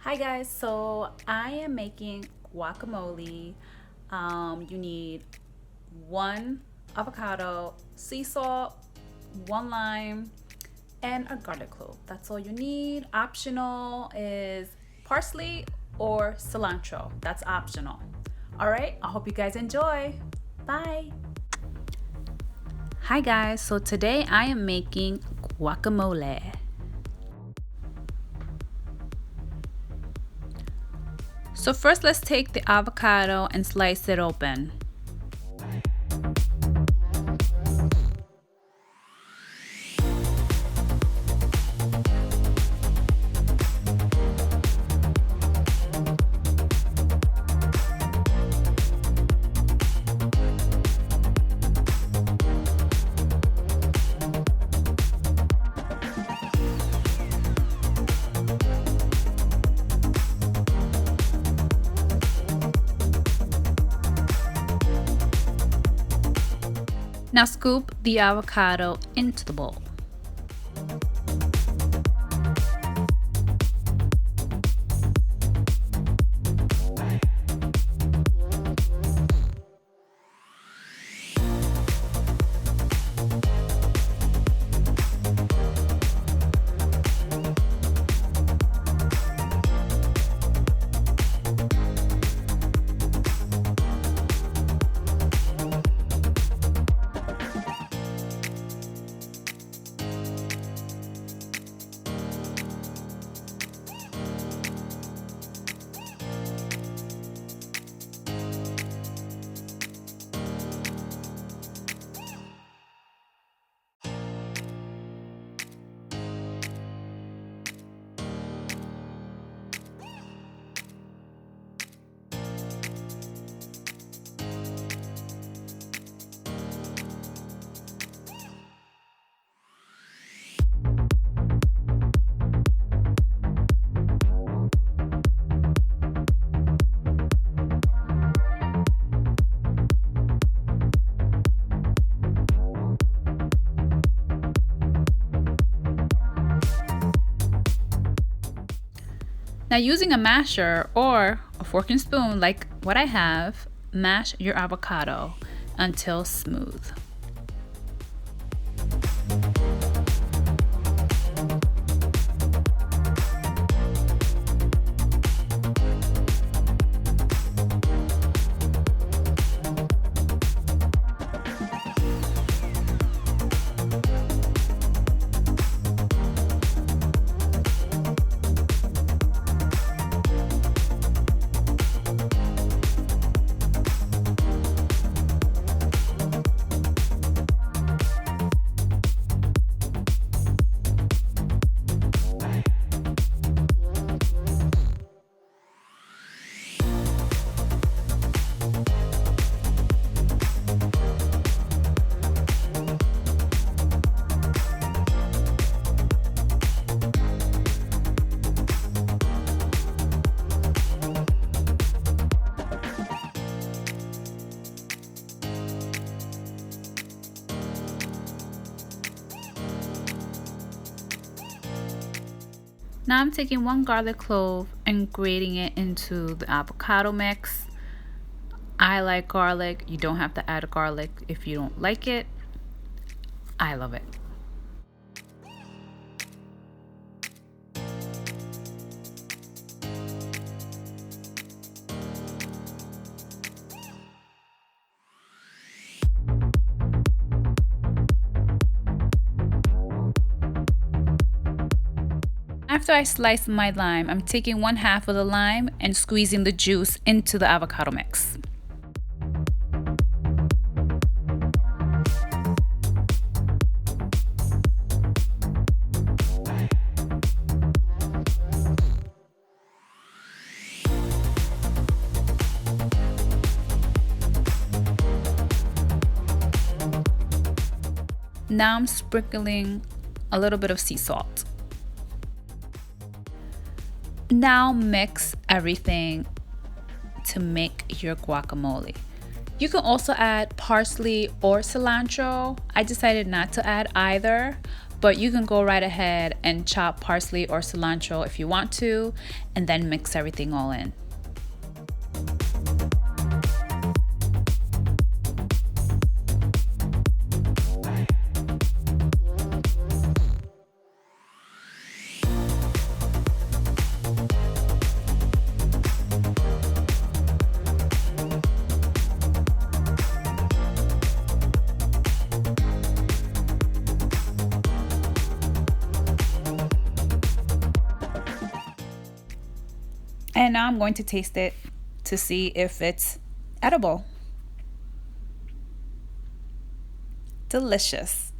Hi guys, so I am making guacamole. You need one avocado, sea salt, one lime, and a garlic clove. That's all you need. Optional is parsley or cilantro. That's optional. All right, I hope you guys enjoy. Bye. Hi guys, so today I am making guacamole. So first let's take the avocado and slice it open. Now scoop the avocado into the bowl. Now using a masher or a fork and spoon like what I have, mash your avocado until smooth. Now I'm taking one garlic clove and grating it into the avocado mix. I like garlic. You don't have to add garlic if you don't like it. I love it. After I slice my lime, I'm taking 1/2 of the lime and squeezing the juice into the avocado mix. Now I'm sprinkling a little bit of sea salt. Now mix everything to make your guacamole. You can also add parsley or cilantro. I decided not to add either, But you can go right ahead and chop parsley or cilantro if you want to, and then mix everything all in. And now I'm going to taste it to see if it's edible. Delicious.